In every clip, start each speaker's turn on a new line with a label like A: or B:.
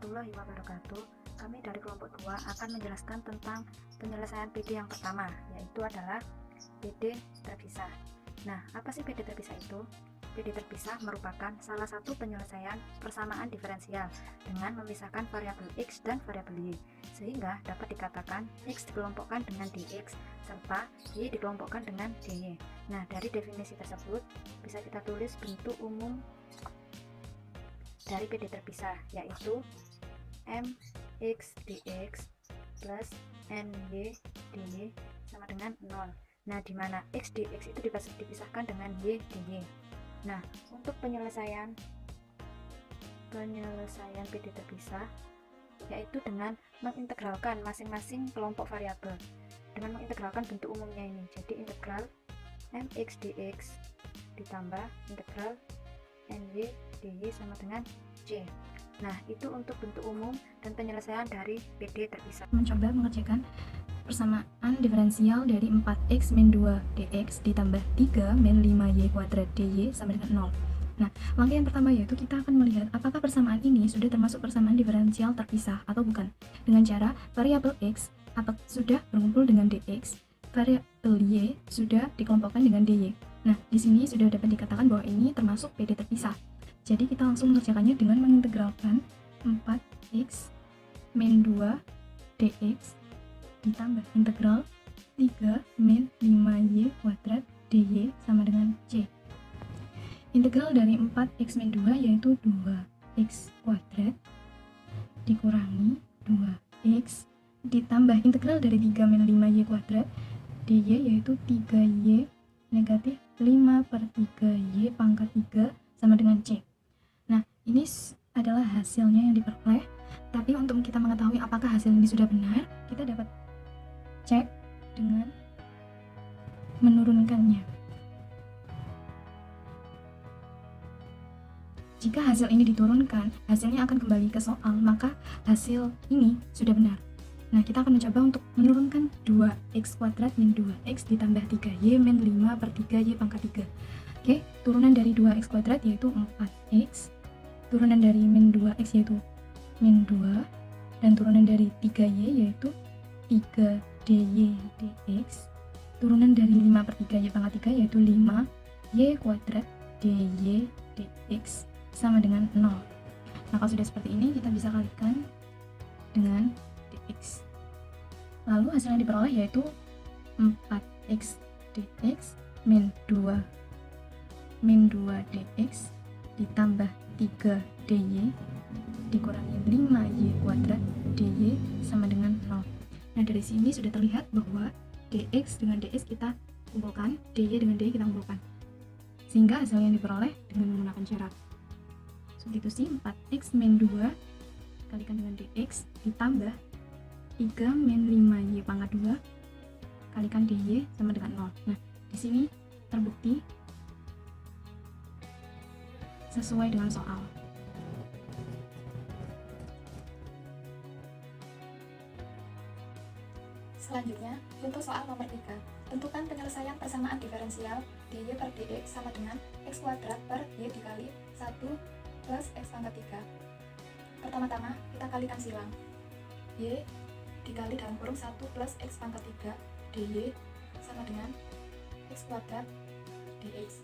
A: warahmatullahi wabarakatuh. Kami dari kelompok 2 akan menjelaskan tentang penyelesaian PD yang pertama, yaitu adalah PD terpisah. Nah, apa sih PD terpisah itu? PD terpisah merupakan salah satu penyelesaian persamaan diferensial dengan memisahkan variabel X dan variabel Y, sehingga dapat dikatakan X dikelompokkan dengan dx serta Y dikelompokkan dengan dy. Nah, dari definisi tersebut bisa kita tulis bentuk umum dari PD terpisah, yaitu mx dx plus ny dy sama dengan 0. Nah, di mana x dx itu dipisahkan dengan y dy. Nah, untuk penyelesaian PD terpisah yaitu dengan mengintegralkan masing-masing kelompok variabel dengan mengintegralkan bentuk umumnya ini. Jadi integral mx dx ditambah integral ny dy sama dengan c. Nah, itu untuk bentuk umum dan penyelesaian dari PD terpisah.
B: Mencoba mengerjakan persamaan diferensial dari 4x min 2 dx ditambah 3 min 5y kuadrat dy sama dengan 0. Nah, langkah yang pertama yaitu kita akan melihat apakah persamaan ini sudah termasuk persamaan diferensial terpisah atau bukan. Dengan cara variabel x sudah berkumpul dengan dx, variabel y sudah dikelompokkan dengan dy. Nah, di sini sudah dapat dikatakan bahwa ini termasuk PD terpisah. Jadi kita langsung mengerjakannya dengan mengintegralkan 4x min 2 dx ditambah integral 3 min 5y kuadrat dy sama dengan c. Integral dari 4x min 2 yaitu 2x kuadrat dikurangi 2x ditambah integral dari 3 min 5y kuadrat dy yaitu 3y negatif 5/3y pangkat 3 sama dengan c. Nah, ini adalah hasilnya yang diperoleh. Tapi untuk kita mengetahui apakah hasil ini sudah benar, kita dapat cek dengan menurunkannya. Jika hasil ini diturunkan, hasilnya akan kembali ke soal, maka hasil ini sudah benar. Nah, kita akan mencoba untuk menurunkan 2x kuadrat min 2x ditambah 3y min 5/3y pangkat 3. Oke, turunan dari 2x kuadrat yaitu 4x, turunan dari min 2x yaitu min 2, dan turunan dari 3y yaitu 3dy dx, turunan dari 5/3y pangkat 3 yaitu 5y kuadrat dy dx sama dengan 0. Nah, kalau sudah seperti ini kita bisa kalikan dengan dx. Lalu hasil yang diperoleh yaitu 4x dx min 2 dx ditambah 3 dy dikurangi 5y kuadrat dy sama dengan 0. Nah, dari sini sudah terlihat bahwa dx dengan ds kita kumpulkan, dy dengan dy kita kumpulkan, sehingga hasil yang diperoleh dengan menggunakan cara substitusi 4x min 2 kalikan dengan dx ditambah 3 min 5y pangkat 2 kalikan dy sama dengan 0. Nah, di sini terbukti sesuai dengan soal.
C: Selanjutnya, untuk soal nomor 3, tentukan penyelesaian persamaan diferensial dy per dx sama dengan x kuadrat per y dikali 1 plus x pangkat 3. Pertama-tama, kita kalikan silang. Y dikali dalam kurung 1 plus x pangkat 3 dy sama dengan x kuadrat dx.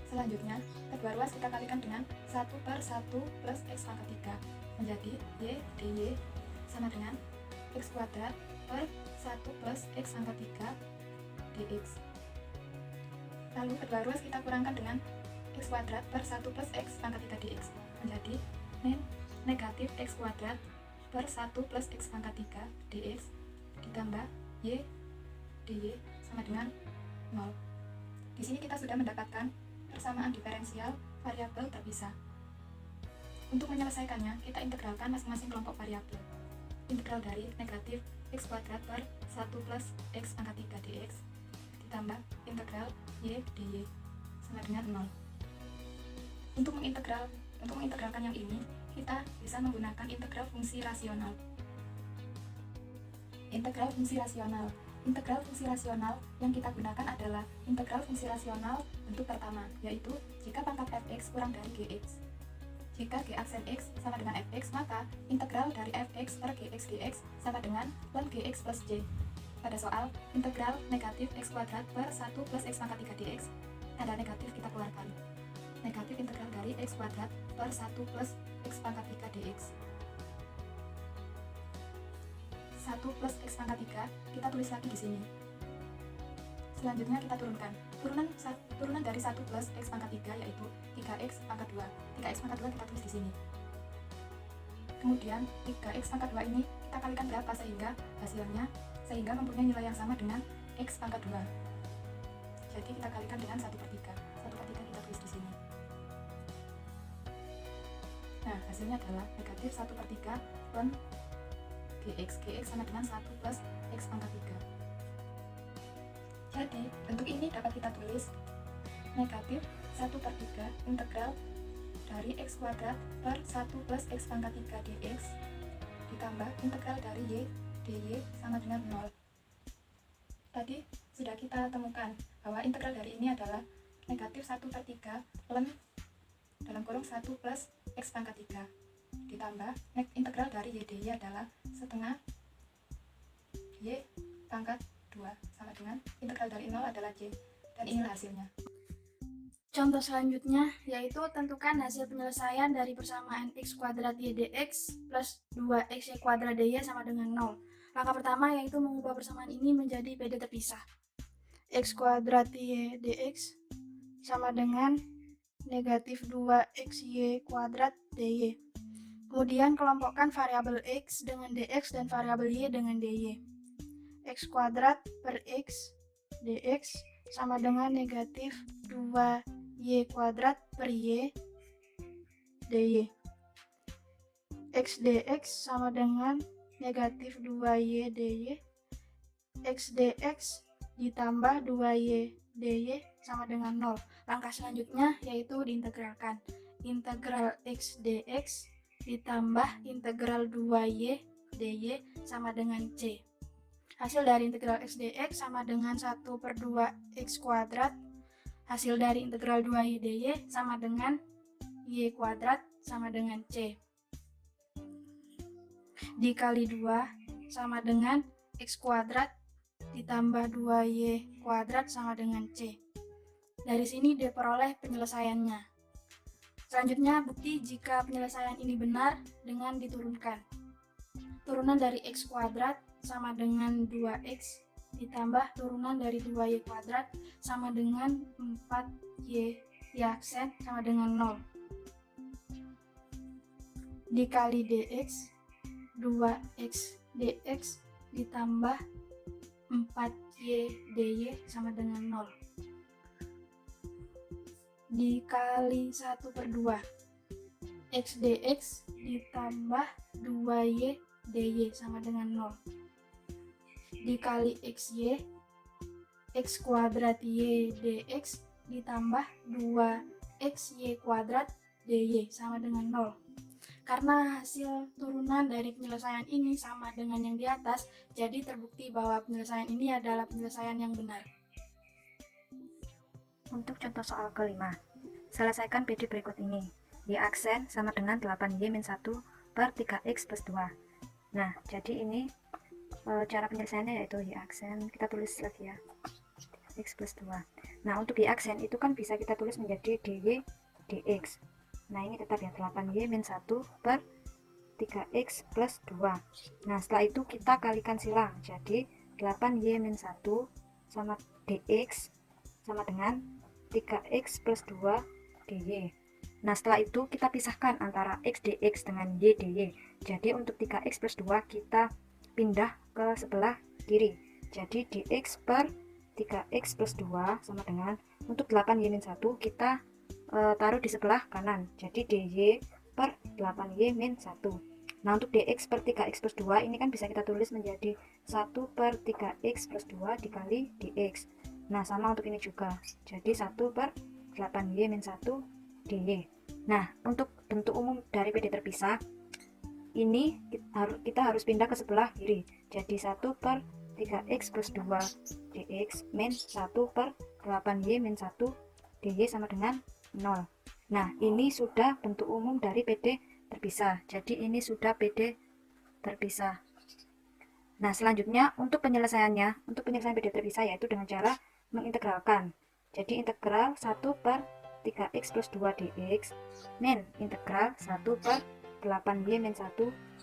C: Selanjutnya, kedua ruas kita kalikan dengan 1 per 1 plus x pangkat 3 menjadi y dy sama dengan x kuadrat per 1 plus x pangkat 3 dx. Lalu kedua ruas kita kurangkan dengan x kuadrat per 1 plus x pangkat 3 dx menjadi negatif x kuadrat per 1 plus x pangkat 3 dx ditambah y dy sama dengan 0. Di sini kita sudah mendapatkan persamaan diferensial variabel terpisah. Untuk menyelesaikannya, kita integralkan masing-masing kelompok variabel. Integral dari negatif x kuadrat per 1 plus x pangkat 3 dx ditambah integral y dy sama dengan 0. Untuk mengintegralkan yang ini, kita bisa menggunakan integral fungsi rasional. Integral fungsi rasional. Integral fungsi rasional yang kita gunakan adalah integral fungsi rasional bentuk pertama, yaitu jika pangkat fx kurang dari gx. Jika G aksen X sama dengan Fx, maka integral dari Fx per Gx dx sama dengan ln Gx plus J. Pada soal integral negatif X kuadrat per 1 plus X pangkat 3 dx, tanda negatif kita keluarkan. Negatif integral dari X kuadrat per 1 plus X pangkat 3 dx. 1 plus X pangkat 3 kita tulis lagi di sini. Selanjutnya kita turunkan. Turunan dari 1 plus X pangkat 3 yaitu 3X pangkat 2. 3X pangkat 2 kita tulis di sini. Kemudian 3X pangkat 2 ini kita kalikan berapa sehingga mempunyai nilai yang sama dengan X pangkat 2. Jadi kita kalikan dengan 1/3. 1/3 kita tulis di sini. Nah, hasilnya adalah negatif 1/3 ln Gx. Gx sama dengan 1 plus X pangkat 3. Jadi, bentuk ini dapat kita tulis negatif 1/3 integral dari X kuadrat per 1 plus X pangkat 3 dx ditambah integral dari Y dy sama dengan 0. Tadi sudah kita temukan bahwa integral dari ini adalah negatif 1/3 ln dalam kurung 1 plus X pangkat 3 ditambah integral dari Y dy adalah setengah Y pangkat 2 sama dengan integral dari 0 adalah J, dan inilah hasilnya.
D: Contoh selanjutnya yaitu tentukan hasil penyelesaian dari persamaan X kuadrat Y dx plus 2X Y kuadrat dy sama dengan 0. Langkah pertama yaitu mengubah persamaan ini menjadi PD terpisah. X kuadrat Y dx sama dengan negatif 2XY kuadrat dy. Kemudian kelompokkan variabel X dengan dx dan variabel Y dengan dy. X kuadrat per X dx sama dengan negatif 2Y kuadrat per Y dy. X dx sama dengan negatif 2Y dy. X dx ditambah 2Y dy sama dengan 0. Langkah selanjutnya yaitu diintegralkan. Integral X dx ditambah integral 2Y dy sama dengan C. Hasil dari integral X dx sama dengan 1/2X kuadrat. Hasil dari integral 2Y dy sama dengan Y kuadrat sama dengan C. Dikali 2 sama dengan X kuadrat ditambah 2Y kuadrat sama dengan C. Dari sini diperoleh penyelesaiannya. Selanjutnya bukti jika penyelesaian ini benar dengan diturunkan. Turunan dari X kuadrat sama dengan 2X ditambah turunan dari 2Y kuadrat sama dengan 4Y aksen sama dengan 0 dikali dx 2x dx ditambah 4y dy sama dengan 0 dikali 1/2 x dx ditambah 2y dy sama dengan 0 dikali xy x kuadrat y dx ditambah 2xy kuadrat dy sama dengan 0. Karena hasil turunan dari penyelesaian ini sama dengan yang di atas, jadi terbukti bahwa penyelesaian ini adalah penyelesaian yang benar.
A: Untuk contoh soal kelima, selesaikan PD berikut ini. Y aksen sama dengan 8Y-1 per 3X plus 2. Nah, jadi ini cara penyelesaiannya yaitu Y aksen, kita tulis lagi ya, X plus 2. Nah, untuk Y aksen itu kan bisa kita tulis menjadi dy dx. Nah, ini tetap ya 8Y-1 per 3X plus 2. Nah, setelah itu kita kalikan silang, jadi 8Y-1 sama dx sama dengan 3X plus 2 dy. Nah, setelah itu kita pisahkan antara X dx dengan Y dy. Jadi untuk 3X plus 2 kita pindah ke sebelah kiri, jadi dx per 3x plus 2 sama dengan, untuk 8y-1 kita taruh di sebelah kanan, jadi dy per 8y-1. Nah, untuk dx per 3x plus 2 ini kan bisa kita tulis menjadi 1 per 3x plus 2 dikali dx. Nah, sama untuk ini juga, jadi 1 per 8y-1 dy. Nah, untuk bentuk umum dari PD terpisah ini kita harus pindah ke sebelah kiri, jadi 1 per 3x plus 2 dx min 1 per 8y min 1 dy sama dengan 0. Nah, ini sudah bentuk umum dari PD terpisah. Jadi ini sudah PD terpisah. Nah, selanjutnya untuk penyelesaiannya, untuk penyelesaian PD terpisah yaitu dengan cara mengintegralkan. Jadi integral 1 per 3x plus 2 dx min integral 1 per 8y min 1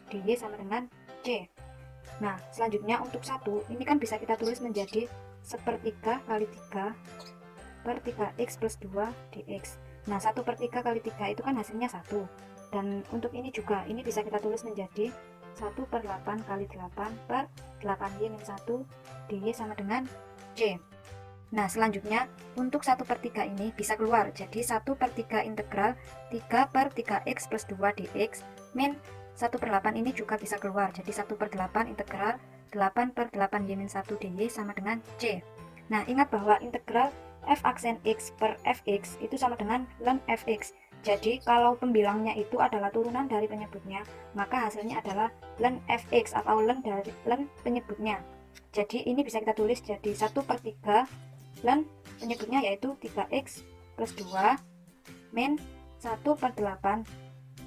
A: dy sama dengan c. Nah, selanjutnya untuk 1, ini kan bisa kita tulis menjadi 1/3 kali 3 per 3x plus 2 dx. Nah, 1/3 kali 3 itu kan hasilnya 1. Dan untuk ini juga, ini bisa kita tulis menjadi 1/8 kali 8 per 8y min 1 dy sama dengan c. Nah, selanjutnya untuk 1/3 ini bisa keluar. Jadi 1/3 integral 3 per 3x plus 2 dx min 1/8 ini juga bisa keluar. Jadi 1/8 integral 8 per 8y min 1 dy sama dengan c. Nah, ingat bahwa integral f aksen x per fx itu sama dengan ln fx. Jadi kalau pembilangnya itu adalah turunan dari penyebutnya, maka hasilnya adalah ln fx atau ln dari ln penyebutnya. Jadi ini bisa kita tulis jadi 1/3 ln penyebutnya yaitu 3x plus 2 min 1/8.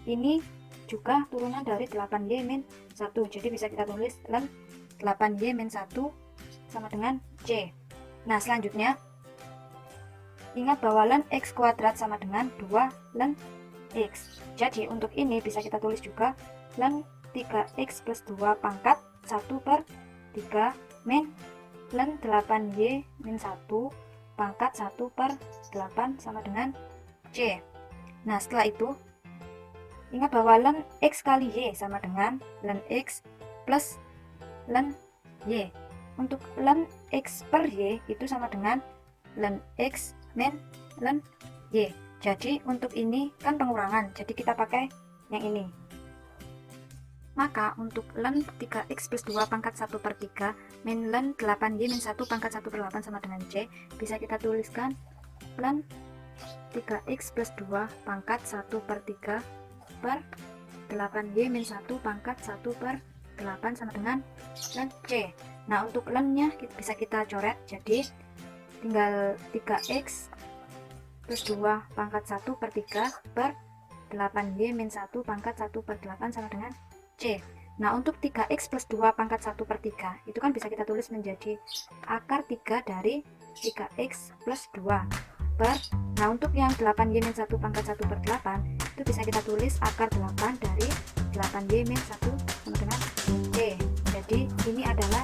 A: Ini juga turunan dari 8y min 1. Jadi bisa kita tulis ln 8y min 1 sama dengan c. Nah, selanjutnya ingat bahwa ln x kuadrat sama dengan 2 ln x. Jadi untuk ini bisa kita tulis juga ln 3x plus 2 pangkat 1/3 min ln 8y min 1 pangkat 1/8 sama dengan c. Nah, setelah itu ingat bahwa ln x kali y sama dengan ln x plus ln y. Untuk ln x per y itu sama dengan ln x min ln y. Jadi untuk ini kan pengurangan, jadi kita pakai yang ini. Maka untuk ln 3x plus 2 pangkat 1/3 min ln 8y min 1 pangkat 1/8 sama dengan c, bisa kita tuliskan ln 3x plus 2 pangkat 1/3 per 8y min 1 pangkat 1/8 sama dengan ln c. Nah, untuk ln-nya bisa kita coret, jadi tinggal 3x plus 2 pangkat 1/3 per 8y min 1 pangkat 1/8 sama dengan c. Nah, untuk 3x plus 2 pangkat 1/3 itu kan bisa kita tulis menjadi akar 3 dari 3x plus 2 per, nah untuk yang 8y min 1 pangkat 1/8 itu bisa kita tulis akar 8 dari 8y min 1 sama dengan c. Jadi ini adalah